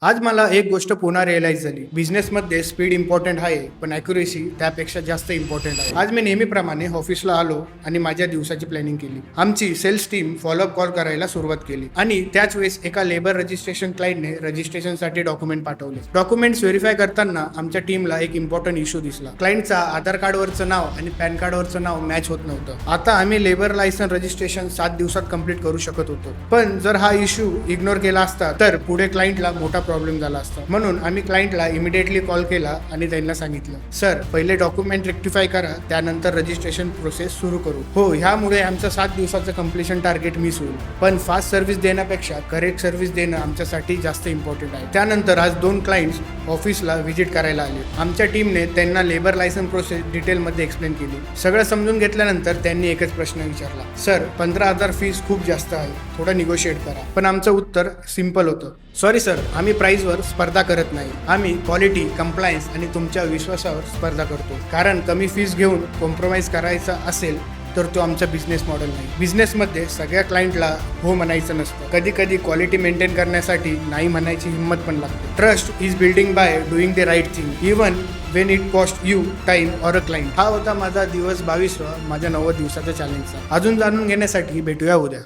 आज मला एक गोष्ट पुन्हा रिअलाइज झाली. बिझनेसमध्ये स्पीड इम्पॉर्टंट आहे, पण ॲक्युरेसी त्यापेक्षा जास्त इम्पॉर्टंट आहे. आज मी नेहमीप्रमाणे ऑफिसला आलो आणि माझ्या दिवसाची प्लॅनिंग केली. आमची सेल्स टीम फॉलोअप कॉल करायला सुरुवात केली आणि त्याच वेळेस एका लेबर रजिस्ट्रेशन क्लायंटने रजिस्ट्रेशनसाठी डॉक्युमेंट पाठवले. डॉक्युमेंट्स व्हेरीफाय करताना आमच्या टीमला एक इम्पॉर्टंट इश्यू दिसला. क्लायंटचा आधार कार्डवरचं नाव आणि पॅन कार्डवरचं नाव मॅच होत नव्हतं. आता आम्ही लेबर लायसन रजिस्ट्रेशन 7 दिवसात कंप्लीट करू शकत होतो, पण जर हा इश्यू इग्नोर केला असता तर पुढे क्लायंटला मोठा प्रॉब्लेम झाला असता. म्हणून आम्ही क्लायंटला इमिडिएटली कॉल केला आणि त्यांना सांगितलं, सर पहिले डॉक्युमेंट रेक्टिफाय करा, त्यानंतर रजिस्ट्रेशन प्रोसेस सुरू करू. हो, ह्यामुळे आमचं 7 दिवसाचं कम्प्लिशन टार्गेट मिस होईल, पण फास्ट सर्व्हिस देण्यापेक्षा करेक्ट सर्व्हिस देणं आमच्यासाठी जास्त इम्पॉर्टंट आहे. त्यानंतर आज 2 क्लायंट्स ऑफिसला व्हिजिट करायला आले. आमच्या टीमने त्यांना लेबर लायसन प्रोसेस डिटेलमध्ये एक्सप्लेन केली. सगळं समजून घेतल्यानंतर त्यांनी एकच प्रश्न विचारला, सर 15,000 फीस खूप जास्त आहे, थोडं निगोशिएट करा. पण आमचं उत्तर सिम्पल होतं, सॉरी सर, आम्ही प्राइसवर स्पर्धा करत नाही. आम्ही क्वालिटी, कंप्लायन्स आणि तुमच्या विश्वासावर स्पर्धा करतो. कारण कमी फीस घेऊन कॉम्प्रोमाइज करायचा असेल तर तो आमचा बिझनेस मॉडेल नाही. बिझनेसमध्ये सगळ्या क्लायंटला हो म्हणायचं नसतं. कधी कधी क्वालिटी मेंटेन करण्यासाठी नाही म्हणायची हिंमत पण लागते. Trust is building by doing the right thing even when it cost you time or a client. हा होता माझा दिवस 22वा माझ्या 90 दिवसाच्या चॅलेंजचा. अजून जाणून घेण्यासाठी भेटूया उद्या.